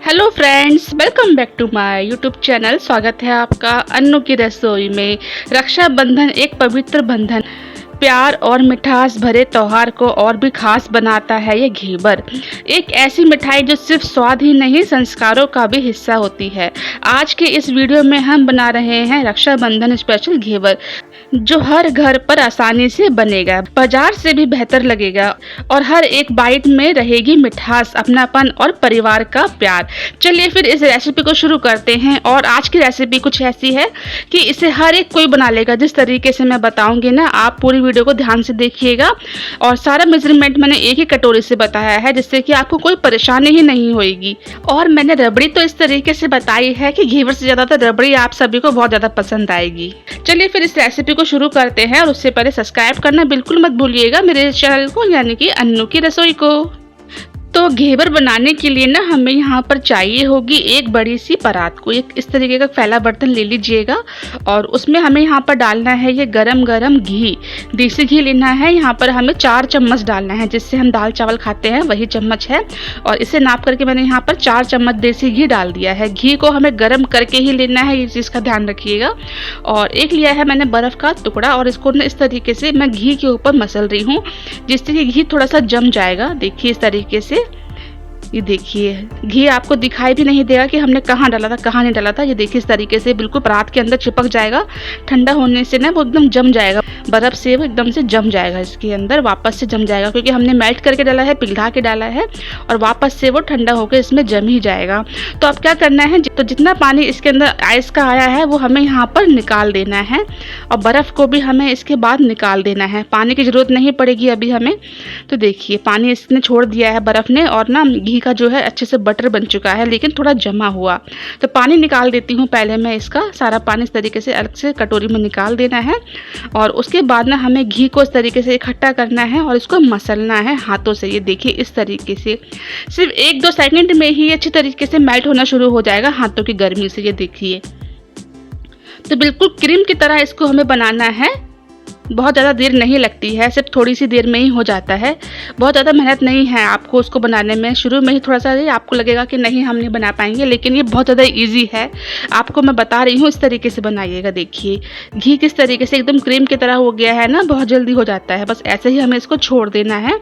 Hello friends, welcome back to my YouTube channel. स्वागत है आपका अन्नू की रसोई में। रक्षाबंधन एक पवित्र बंधन, प्यार और मिठास भरे त्योहार को और भी खास बनाता है ये घेवर। एक ऐसी मिठाई जो सिर्फ स्वाद ही नहीं, संस्कारों का भी हिस्सा होती है। आज के इस वीडियो में हम बना रहे हैं रक्षाबंधन स्पेशल घेवर, जो हर घर पर आसानी से बनेगा, बाजार से भी बेहतर लगेगा और हर एक बाइट में रहेगी मिठास, अपनापन और परिवार का प्यार। चलिए फिर इस रेसिपी को शुरू करते हैं। और आज की रेसिपी कुछ ऐसी है कि इसे हर एक कोई बना लेगा। जिस तरीके से मैं बताऊंगी ना, आप पूरी वीडियो को ध्यान से देखिएगा। और सारा मेजरमेंट मैंने एक ही कटोरी से बताया है, जिससे कि आपको कोई परेशानी ही नहीं होगी। और मैंने रबड़ी तो इस तरीके से बताई है कि घेवर से ज्यादा तो रबड़ी आप सभी को बहुत ज्यादा पसंद आएगी। चलिए फिर इस रेसिपी को शुरू करते हैं। और उससे पहले सब्सक्राइब करना बिल्कुल मत भूलिएगा मेरे चैनल को, यानी कि अन्नू की रसोई को। तो घेवर बनाने के लिए ना हमें यहाँ पर चाहिए होगी एक बड़ी सी परात को। एक इस तरीके का फैला बर्तन ले लीजिएगा और उसमें हमें यहाँ पर डालना है ये गरम गरम घी। देसी घी लेना है। यहाँ पर हमें 4 चम्मच डालना है, जिससे हम दाल चावल खाते हैं वही चम्मच है। और इसे नाप करके मैंने यहाँ पर 4 चम्मच देसी घी डाल दिया है। घी को हमें गर्म करके ही लेना है, ये चीज़ का ध्यान रखिएगा। और एक लिया है मैंने बर्फ़ का टुकड़ा, और इसको ना इस तरीके से मैं घी के ऊपर मसल रही हूँ, जिससे कि घी थोड़ा सा जम जाएगा। देखिए इस तरीके से, ये देखिए घी आपको दिखाई भी नहीं देगा कि हमने कहाँ डाला था कहाँ नहीं डाला था। ये देखिए इस तरीके से बिल्कुल परात के अंदर चिपक जाएगा। ठंडा होने से ना वो एकदम जम जाएगा, बर्फ से वो एकदम से जम जाएगा, इसके अंदर वापस से जम जाएगा, क्योंकि हमने मेल्ट करके डाला है, पिघला के डाला है, और वापस से वो ठंडा होकर इसमें जम ही जाएगा। तो अब क्या करना है, तो जितना पानी इसके अंदर आइस का आया है वो हमें यहाँ पर निकाल देना है, और बर्फ़ को भी हमें इसके बाद निकाल देना है। पानी की ज़रूरत नहीं पड़ेगी अभी हमें। तो देखिए पानी इसने छोड़ दिया है बर्फ़ ने, और ना घी का जो है अच्छे से बटर बन चुका है, लेकिन थोड़ा जमा हुआ। तो पानी निकाल देती हूँ पहले मैं। इसका सारा पानी इस तरीके से अलग से कटोरी में निकाल देना है। और उसके बाद ना हमें घी को इस तरीके से इकट्ठा करना है और इसको मसलना है हाथों से। ये देखिए इस तरीके से सिर्फ 1-2 सेकंड में ही अच्छी तरीके से मेल्ट होना शुरू हो जाएगा हाथों की गर्मी से। ये देखिए, तो बिल्कुल क्रीम की तरह इसको हमें बनाना है। बहुत ज़्यादा देर नहीं लगती है, सिर्फ थोड़ी सी देर में ही हो जाता है। बहुत ज़्यादा मेहनत नहीं है आपको उसको बनाने में। शुरू में ही थोड़ा सा आपको लगेगा कि नहीं हम नहीं बना पाएंगे, लेकिन ये बहुत ज़्यादा इजी है। आपको मैं बता रही हूँ, इस तरीके से बनाइएगा। देखिए घी किस तरीके से एकदम क्रीम की तरह हो गया है ना, बहुत जल्दी हो जाता है। बस ऐसे ही हमें इसको छोड़ देना है।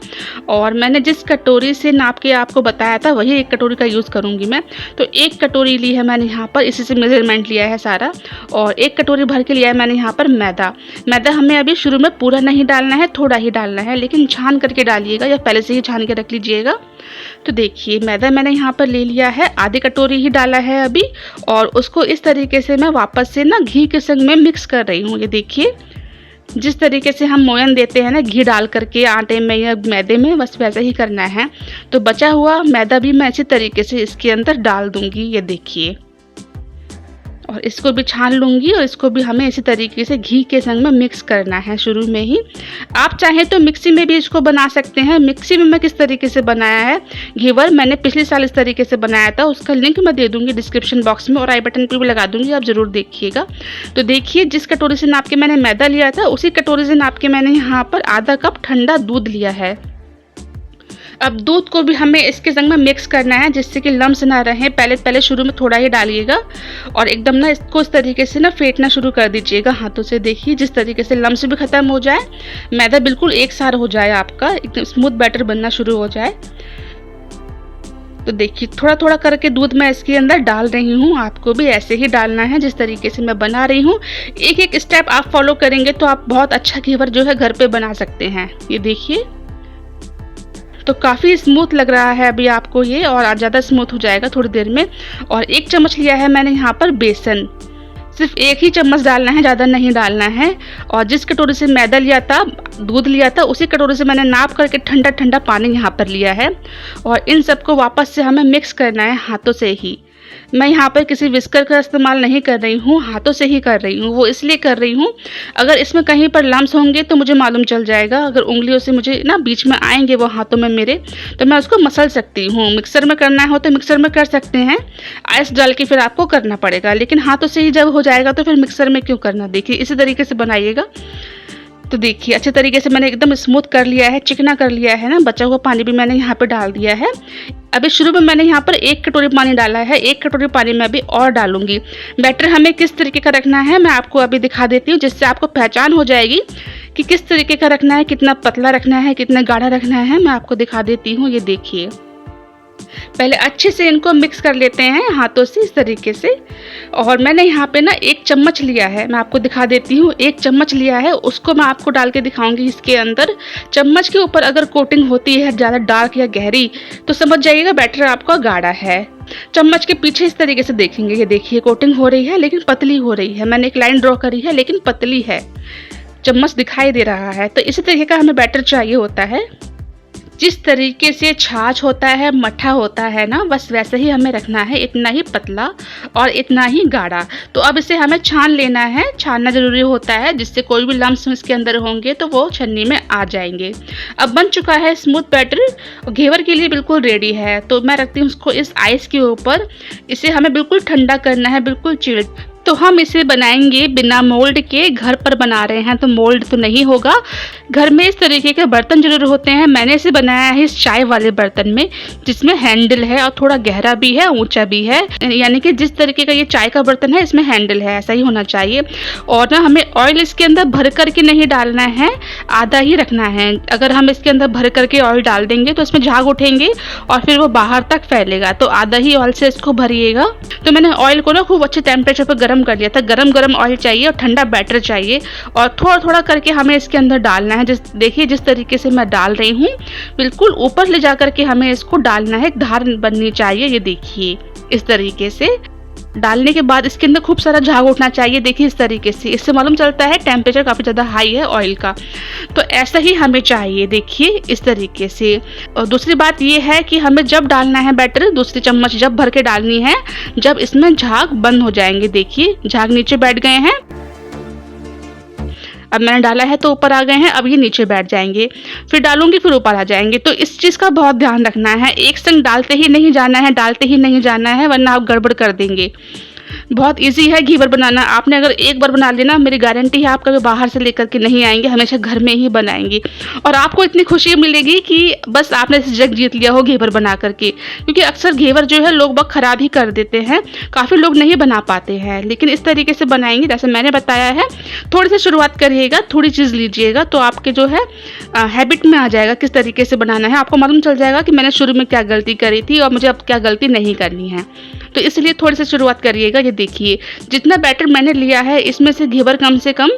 और मैंने जिस कटोरी से नाप के आपको बताया था वही एक कटोरी का यूज़ करूँगी मैं। तो 1 कटोरी ली है मैंने यहाँ पर, इसी से मेजरमेंट लिया है सारा। और 1 कटोरी भर के लिया है मैंने यहाँ पर मैदा। मैदा हमें अभी शुरू में पूरा नहीं डालना है, थोड़ा ही डालना है, लेकिन छान करके डालिएगा या पहले से ही छान के रख लीजिएगा। तो देखिए मैदा मैंने यहाँ पर ले लिया है, आधी कटोरी ही डाला है अभी। और उसको इस तरीके से मैं वापस से ना घी के संग में मिक्स कर रही हूँ। ये देखिए जिस तरीके से हम मोयन देते हैं ना घी डाल करके आटे में या मैदे में, बस वैसा ही करना है। तो बचा हुआ मैदा भी मैं इसी तरीके से इसके अंदर डाल दूंगी। ये देखिए, और इसको भी छान लूँगी, और इसको भी हमें इसी तरीके से घी के संग में मिक्स करना है शुरू में ही। आप चाहें तो मिक्सी में भी इसको बना सकते हैं। मिक्सी में मैं किस तरीके से बनाया है घेवर, मैंने पिछले साल इस तरीके से बनाया था, उसका लिंक मैं दे दूँगी डिस्क्रिप्शन बॉक्स में, और आई बटन पर भी लगा दूँगी, आप ज़रूर देखिएगा। तो देखिए जिस कटोरी से नाप के मैंने मैदा लिया था, उसी कटोरी से नाप के मैंने यहाँ पर आधा कप ठंडा दूध लिया है। अब दूध को भी हमें इसके संग में मिक्स करना है, जिससे कि लम्स ना रहे। पहले शुरू में थोड़ा ही डालिएगा, और एकदम ना इसको इस तरीके से ना फेंटना शुरू कर दीजिएगा हाथों से। देखिए जिस तरीके से लम्स भी खत्म हो जाए, मैदा बिल्कुल एक सार हो जाए, आपका एकदम स्मूथ बैटर बनना शुरू हो जाए। तो देखिए थोड़ा थोड़ा करके दूध मैं इसके अंदर डाल रही हूँ। आपको भी ऐसे ही डालना है जिस तरीके से मैं बना रही हूँ। एक एक स्टेप आप फॉलो करेंगे तो आप बहुत अच्छा घेवर जो है घर पे बना सकते हैं। ये देखिए तो काफ़ी स्मूथ लग रहा है अभी आपको ये, और ज़्यादा स्मूथ हो जाएगा थोड़ी देर में। और 1 चम्मच लिया है मैंने यहाँ पर बेसन, सिर्फ 1 ही चम्मच डालना है, ज़्यादा नहीं डालना है। और जिस कटोरी से मैदा लिया था, दूध लिया था, उसी कटोरी से मैंने नाप करके ठंडा ठंडा पानी यहाँ पर लिया है। और इन सबको वापस से हमें मिक्स करना है हाथों से ही। मैं यहाँ पर किसी विस्कर का इस्तेमाल नहीं कर रही हूँ, हाथों से ही कर रही हूँ। वो इसलिए कर रही हूँ, अगर इसमें कहीं पर लम्स होंगे तो मुझे मालूम चल जाएगा। अगर उंगलियों से मुझे ना बीच में आएंगे वो हाथों में मेरे, तो मैं उसको मसल सकती हूँ। मिक्सर में करना हो तो मिक्सर में कर सकते हैं, आइस डाल के फिर आपको करना पड़ेगा, लेकिन हाथों से ही जब हो जाएगा तो फिर मिक्सर में क्यों करना। देखिए इसी तरीके से बनाइएगा। तो देखिए अच्छे तरीके से मैंने एकदम स्मूथ कर लिया है, चिकना कर लिया है ना। बचा हुआ पानी भी मैंने यहाँ पे डाल दिया है। अभी शुरू में मैंने यहाँ पर 1 कटोरी पानी डाला है, 1 कटोरी पानी में अभी और डालूंगी। बैटर हमें किस तरीके का रखना है मैं आपको अभी दिखा देती हूँ, जिससे आपको पहचान हो जाएगी कि किस तरीके का रखना है, कितना पतला रखना है, कितना गाढ़ा रखना है। मैं आपको दिखा देती हूँ। ये देखिए, पहले अच्छे से इनको मिक्स कर लेते हैं हाथों से इस तरीके से। और मैंने यहाँ पे ना 1 चम्मच लिया है, मैं आपको दिखा देती हूँ। 1 चम्मच लिया है, उसको मैं आपको डाल के दिखाऊंगी इसके अंदर। चम्मच के ऊपर अगर कोटिंग होती है ज़्यादा डार्क या गहरी तो समझ जाइएगा बैटर आपका गाढ़ा है। चम्मच के पीछे इस तरीके से देखेंगे, ये देखिए कोटिंग हो रही है लेकिन पतली हो रही है। मैंने एक लाइन ड्रॉ करी है लेकिन पतली है, चम्मच दिखाई दे रहा है। तो इसी तरीके का हमें बैटर चाहिए होता है। जिस तरीके से छाछ होता है, मट्ठा होता है ना, बस वैसे ही हमें रखना है, इतना ही पतला और इतना ही गाढ़ा। तो अब इसे हमें छान लेना है, छानना ज़रूरी होता है, जिससे कोई भी लम्स इसके अंदर होंगे तो वो छन्नी में आ जाएंगे। अब बन चुका है स्मूथ बैटर, घेवर के लिए बिल्कुल रेडी है। तो मैं रखती हूँ उसको इस आइस के ऊपर। इसे हमें बिल्कुल ठंडा करना है, बिल्कुल चिल्ड। तो हम इसे बनाएंगे बिना मोल्ड के, घर पर बना रहे हैं तो मोल्ड तो नहीं होगा। घर में इस तरीके के बर्तन जरूर होते हैं। मैंने इसे बनाया है इस चाय वाले बर्तन में, जिसमें हैंडल है और थोड़ा गहरा भी है, ऊंचा भी है। यानी कि जिस तरीके का ये चाय का बर्तन है इसमें हैंडल है, ऐसा ही होना चाहिए। और ना हमें ऑयल इसके अंदर भर करके नहीं डालना है, आधा ही रखना है। अगर हम इसके अंदर भर करके ऑयल डाल देंगे तो इसमें झाग उठेंगे और फिर वो बाहर तक फैलेगा। तो आधा ही ऑयल से इसको भरिएगा। तो मैंने ऑयल को ना खूब अच्छे टेम्परेचर पर गर्म कर लिया था। गरम ऑयल चाहिए और ठंडा बैटर चाहिए, और थोड़ा थोड़ा करके हमें इसके अंदर डालना है। देखिए जिस तरीके से मैं डाल रही हूँ, बिल्कुल ऊपर ले जा करके हमें इसको डालना है, धार बननी चाहिए। ये देखिए इस तरीके से डालने के बाद इसके अंदर खूब सारा झाग उठना चाहिए। देखिए इस तरीके से, इससे मालूम चलता है टेम्परेचर काफ़ी ज़्यादा हाई है ऑयल का। तो ऐसा ही हमें चाहिए, देखिए इस तरीके से। और दूसरी बात ये है कि हमें जब डालना है बैटर, दूसरी चम्मच जब भर के डालनी है जब इसमें झाग बंद हो जाएंगे। देखिए झाग नीचे बैठ गए हैं। अब मैंने डाला है तो ऊपर आ गए हैं, अब ये नीचे बैठ जाएंगे। फिर डालूंगी फिर ऊपर आ जाएंगे। तो इस चीज़ का बहुत ध्यान रखना है, एक संग डालते ही नहीं जाना है, डालते ही नहीं जाना है, वरना आप गड़बड़ कर देंगे। बहुत इजी है घेवर बनाना। आपने अगर एक बार बना लेना, मेरी गारंटी है आप कभी बाहर से लेकर के नहीं आएंगे, हमेशा घर में ही बनाएंगे। और आपको इतनी खुशी मिलेगी कि बस आपने इस जग जीत लिया हो घेवर बना करके। क्योंकि अक्सर घेवर जो है लोग बहुत ख़राब ही कर देते हैं, काफ़ी लोग नहीं बना पाते हैं। लेकिन इस तरीके से बनाएंगे जैसे मैंने बताया है। थोड़ी सी शुरुआत करिएगा, थोड़ी चीज़ लीजिएगा तो आपके जो है हैबिट में आ जाएगा किस तरीके से बनाना है। आपको मालूम चल जाएगा कि मैंने शुरू में क्या गलती करी थी और मुझे अब क्या गलती नहीं करनी है। तो इसलिए थोड़ी सी शुरुआत करिएगा। ये देखिए जितना बैटर मैंने लिया है इसमें से घेवर कम से कम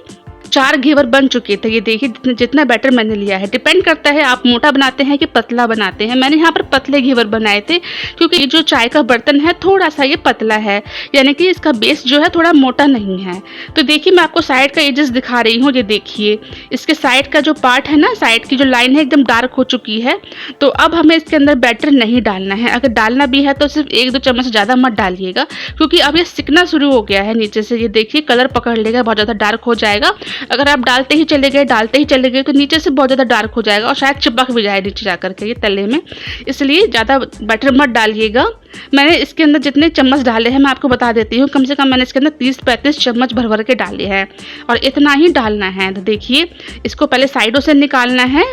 4 घेवर बन चुके थे। ये देखिए जितना बैटर मैंने लिया है। डिपेंड करता है आप मोटा बनाते हैं कि पतला बनाते हैं। मैंने यहाँ पर पतले घेवर बनाए थे क्योंकि ये जो चाय का बर्तन है थोड़ा सा ये पतला है, यानी कि इसका बेस जो है थोड़ा मोटा नहीं है। तो देखिए मैं आपको साइड का एजेस दिखा रही हूँ। ये देखिए इसके साइड का जो पार्ट है ना, साइड की जो लाइन है एकदम डार्क हो चुकी है। तो अब हमें इसके अंदर बैटर नहीं डालना है। अगर डालना भी है तो सिर्फ 1-2 चम्मच ज़्यादा मत डालिएगा, क्योंकि अब ये सिकना शुरू हो गया है नीचे से। ये देखिए कलर पकड़ लेगा, बहुत ज़्यादा डार्क हो जाएगा। अगर आप डालते ही चले गए तो नीचे से बहुत ज़्यादा डार्क हो जाएगा और शायद चिपक भी जाए नीचे जा करके ये तले में। इसलिए ज़्यादा बैटर मत डालिएगा। मैंने इसके अंदर जितने चम्मच डाले हैं मैं आपको बता देती हूँ। कम से कम मैंने इसके अंदर 30-35 चम्मच भर भर के डाले हैं और इतना ही डालना है। तो देखिए इसको पहले साइडों से निकालना है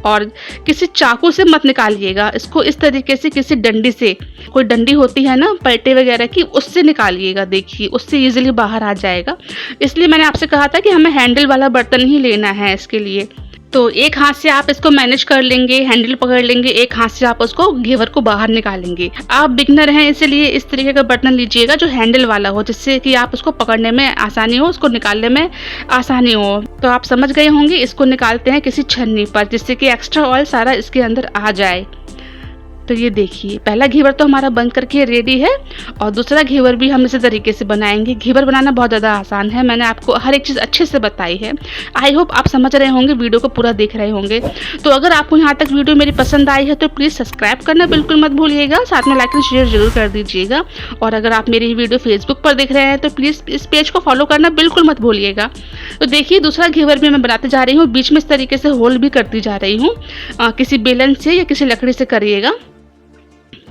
और किसी चाकू से मत निकालिएगा इसको। इस तरीके से किसी डंडी से, कोई डंडी होती है ना पलटे वगैरह की, उससे निकालिएगा। देखिए उससे इजीली बाहर आ जाएगा। इसलिए मैंने आपसे कहा था कि हमें हैंडल वाला बर्तन ही लेना है इसके लिए। तो एक हाथ से आप इसको मैनेज कर लेंगे, हैंडल पकड़ लेंगे, एक हाथ से आप उसको घेवर को बाहर निकालेंगे। आप बिगनर हैं इसलिए इस तरीके का बर्तन लीजिएगा जो हैंडल वाला हो, जिससे कि आप उसको पकड़ने में आसानी हो, उसको निकालने में आसानी हो। तो आप समझ गए होंगे। इसको निकालते हैं किसी छन्नी पर, जिससे कि एक्स्ट्रा ऑयल सारा इसके अंदर आ जाए। तो ये देखिए पहला घेवर तो हमारा बन करके रेडी है और दूसरा घेवर भी हम इसी तरीके से बनाएंगे। घेवर बनाना बहुत ज़्यादा आसान है, मैंने आपको हर एक चीज़ अच्छे से बताई है। आई होप आप समझ रहे होंगे, वीडियो को पूरा देख रहे होंगे। तो अगर आपको यहाँ तक वीडियो मेरी पसंद आई है तो प्लीज़ सब्सक्राइब करना बिल्कुल मत भूलिएगा, साथ में लाइक एंड शेयर जरूर कर दीजिएगा। और अगर आप मेरी वीडियो फेसबुक पर देख रहे हैं तो प्लीज़ इस पेज को फॉलो करना बिल्कुल मत भूलिएगा। तो देखिए दूसरा घेवर भी मैं बनाते जा रही हूँ, बीच में इस तरीके से होल भी करती जा रही हूँ। किसी बेलन से या किसी लकड़ी से करिएगा।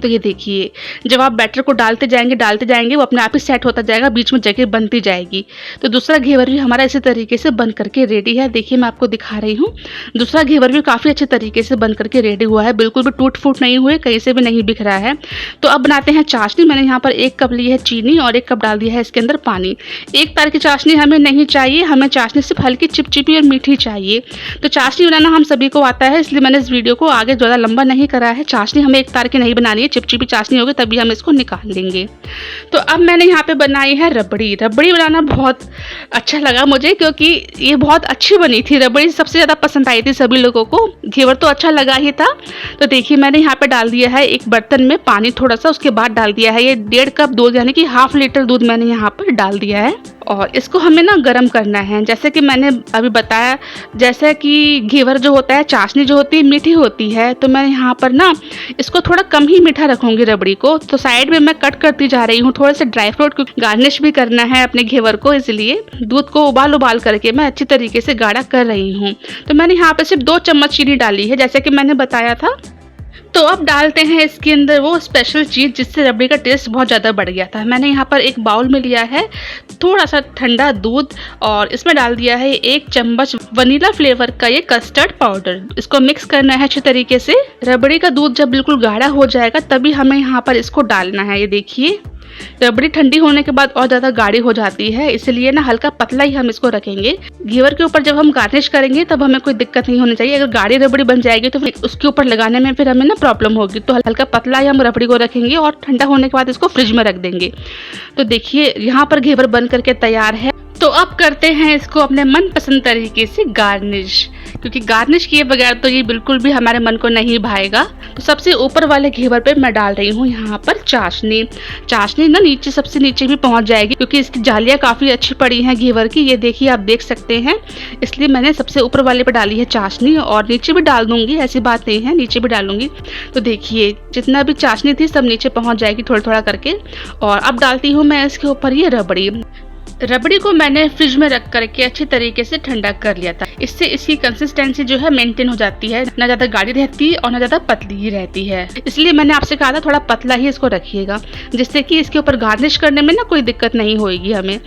तो ये देखिए, जब आप बैटर को डालते जाएंगे वो अपने आप ही सेट होता जाएगा, बीच में जगह बनती जाएगी। तो दूसरा घेवर भी हमारा इसी तरीके से बन करके रेडी है। देखिए मैं आपको दिखा रही हूँ, दूसरा घेवर भी काफ़ी अच्छे तरीके से बन करके रेडी हुआ है, बिल्कुल भी टूट फूट नहीं हुए, कहीं से भी नहीं बिख रहा है। तो अब बनाते हैं चाशनी। मैंने यहाँ पर 1 कप ली है चीनी और 1 कप डाल दिया है इसके अंदर पानी। एक तार की चाशनी हमें नहीं चाहिए, हमें चाशनी सिर्फ हल्की चिपचिपी और मीठी चाहिए। तो चाशनी बनाना हम सभी को आता है, इसलिए मैंने इस वीडियो को आगे ज़्यादा लंबा नहीं करा है। चाशनी हमें एक तार की नहीं बनानी है, चिपचिपी चाशनी होगी तभी हम इसको निकाल लेंगे। तो अब मैंने यहाँ पे बनाई है रबड़ी। रबड़ी बनाना बहुत अच्छा लगा मुझे, क्योंकि ये बहुत अच्छी बनी थी। रबड़ी सबसे ज़्यादा पसंद आई थी सभी लोगों को, घेवर तो अच्छा लगा ही था। तो देखिए मैंने यहाँ पे डाल दिया है एक बर्तन में पानी थोड़ा सा, उसके बाद डाल दिया है ये 1.5 कप दूध, यानी कि ½ लीटर दूध मैंने यहाँ पर डाल दिया है। और इसको हमें ना गर्म करना है। जैसे कि मैंने अभी बताया, जैसे कि घेवर जो होता है, चाशनी जो होती है मीठी होती है, तो मैं यहाँ पर ना इसको थोड़ा कम ही मीठा रखूँगी रबड़ी को। तो साइड में मैं कट करती जा रही हूँ थोड़े से ड्राई फ्रूट, क्योंकि गार्निश भी करना है अपने घेवर को, इसलिए दूध को उबाल करके मैं अच्छी तरीके से गाढ़ा कर रही हूँ। तो मैंने यहाँ पर सिर्फ 2 चम्मच चीनी डाली है, जैसे कि मैंने बताया था। तो अब डालते हैं इसके अंदर वो स्पेशल चीज़ जिससे रबड़ी का टेस्ट बहुत ज़्यादा बढ़ गया था। मैंने यहाँ पर एक बाउल में लिया है थोड़ा सा ठंडा दूध और इसमें डाल दिया है 1 चम्मच वनीला फ्लेवर का ये कस्टर्ड पाउडर। इसको मिक्स करना है अच्छे तरीके से। रबड़ी का दूध जब बिल्कुल गाढ़ा हो जाएगा तभी हमें यहाँ पर इसको डालना है। ये देखिए, रबड़ी ठंडी होने के बाद और ज़्यादा गाढ़ी हो जाती है, इसलिए ना हल्का पतला ही हम इसको रखेंगे। घेवर के ऊपर जब हम गार्निश करेंगे तब हमें कोई दिक्कत नहीं होनी चाहिए। अगर गाढ़ी रबड़ी बन जाएगी तो उसके ऊपर लगाने में फिर हमें ना प्रॉब्लम होगी। तो हल्का पतला ही हम रबड़ी को रखेंगे और ठंडा होने के बाद इसको फ्रिज में रख देंगे। तो देखिए यहाँ पर घेवर बन करके तैयार है। तो अब करते हैं इसको अपने मनपसंद तरीके से गार्निश, क्योंकि गार्निश किए बगैर तो ये बिल्कुल भी हमारे मन को नहीं भाएगा। तो सबसे ऊपर वाले घेवर पे मैं डाल रही हूँ यहाँ पर चाशनी। चाशनी ना नीचे, सबसे नीचे भी पहुँच जाएगी, क्योंकि इसकी जालियाँ काफ़ी अच्छी पड़ी हैं घेवर की। ये देखिए आप देख सकते हैं, इसलिए मैंने सबसे ऊपर वाले पे डाली है चाशनी और नीचे भी डाल दूँगी, ऐसी बात नहीं है, नीचे भी डालूंगी। तो देखिए जितना भी चाशनी थी सब नीचे पहुँच जाएगी थोड़ा थोड़ा करके। और अब डालती हूँ मैं इसके ऊपर ये रबड़ी। रबड़ी को मैंने फ्रिज में रख करके अच्छी तरीके से ठंडा कर लिया था। इससे इसकी कंसिस्टेंसी जो है मेंटेन हो जाती है, ना ज़्यादा गाढ़ी रहती है और ना ज़्यादा पतली ही रहती है। इसलिए मैंने आपसे कहा था थोड़ा पतला ही इसको रखिएगा, जिससे कि इसके ऊपर गार्निश करने में ना कोई दिक्कत नहीं होगी हमें।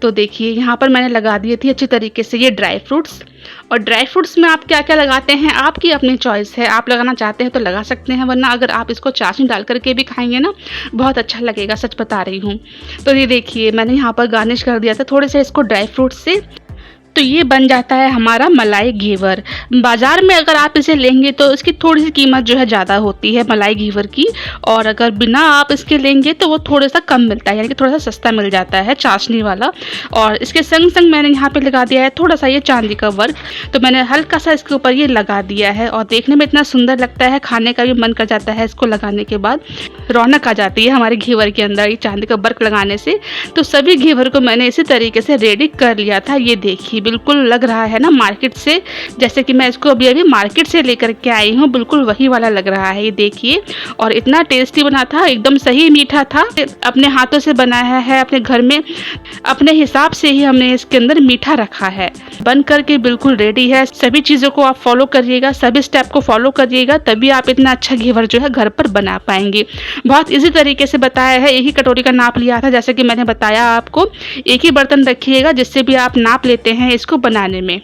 तो देखिए यहाँ पर मैंने लगा दिए थी अच्छी तरीके से ये ड्राई फ्रूट्स। और ड्राई फ्रूट्स में आप क्या क्या लगाते हैं आपकी अपनी चॉइस है, आप लगाना चाहते हैं तो लगा सकते हैं, वरना अगर आप इसको चाशनी डाल करके भी खाएंगे ना बहुत अच्छा लगेगा, सच बता रही हूँ। तो ये देखिए मैंने यहाँ पर गार्निश कर दिया था थोड़े से इसको ड्राई फ्रूट्स से। तो ये बन जाता है हमारा मलाई घेवर। बाज़ार में अगर आप इसे लेंगे तो इसकी थोड़ी सी कीमत जो है ज़्यादा होती है मलाई घेवर की, और अगर बिना आप इसके लेंगे तो वो थोड़ा सा कम मिलता है, यानी कि थोड़ा सा सस्ता मिल जाता है चाशनी वाला। और इसके संग संग मैंने यहाँ पे लगा दिया है थोड़ा सा ये चांदी का वर्क। तो मैंने हल्का सा इसके ऊपर ये लगा दिया है और देखने में इतना सुंदर लगता है, खाने का भी मन कर जाता है। इसको लगाने के बाद रौनक आ जाती है हमारे घेवर के अंदर ये चांदी का वर्क लगाने से। तो सभी घेवर को मैंने इसी तरीके से रेडी कर लिया था। ये देखिए बिल्कुल लग रहा है ना मार्केट से, जैसे कि मैं इसको अभी मार्केट से लेकर के आई हूँ, बिल्कुल वही वाला लग रहा है। ये देखिए, और इतना टेस्टी बना था, एकदम सही मीठा था। अपने हाथों से बनाया है, अपने घर में अपने हिसाब से ही हमने इसके अंदर मीठा रखा है। बन करके बिल्कुल रेडी है। सभी चीज़ों को आप फॉलो करिएगा, सभी स्टेप को फॉलो करिएगा, तभी आप इतना अच्छा घेवर जो है घर पर बना पाएंगे। बहुत इजी तरीके से बताया है। एक ही कटोरी का नाप लिया था, जैसे कि मैंने बताया आपको। एक ही बर्तन रखिएगा जिससे भी आप नाप लेते हैं इसको बनाने में।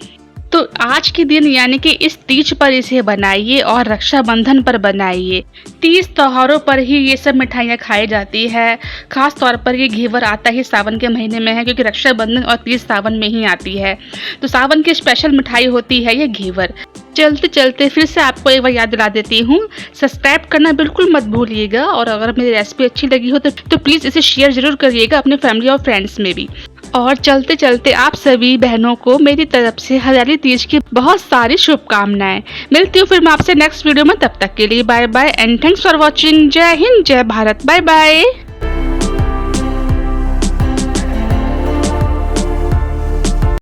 तो आज के दिन यानी कि इस तीज पर इसे बनाइए और रक्षाबंधन पर बनाइए। तीज त्योहारों पर ही ये सब मिठाइयाँ खाई जाती है। खास तौर पर ये घेवर आता ही सावन के महीने में है, क्योंकि रक्षाबंधन और तीज सावन में ही आती है। तो सावन की स्पेशल मिठाई होती है ये घेवर। चलते चलते फिर से आपको एक बार याद दिला देती हूँ, सब्सक्राइब करना बिल्कुल मत भूलिएगा। और अगर मेरी रेसिपी अच्छी लगी हो तो प्लीज़ इसे शेयर ज़रूर करिएगा अपने फैमिली और फ्रेंड्स में भी। और चलते चलते आप सभी बहनों को मेरी तरफ से हरियाली तीज की बहुत सारी शुभकामनाएं। मिलती हूँ फिर मैं आपसे नेक्स्ट वीडियो में, तब तक के लिए bye bye and thanks for watching. जय हिंद, जय भारत, बाय बाय।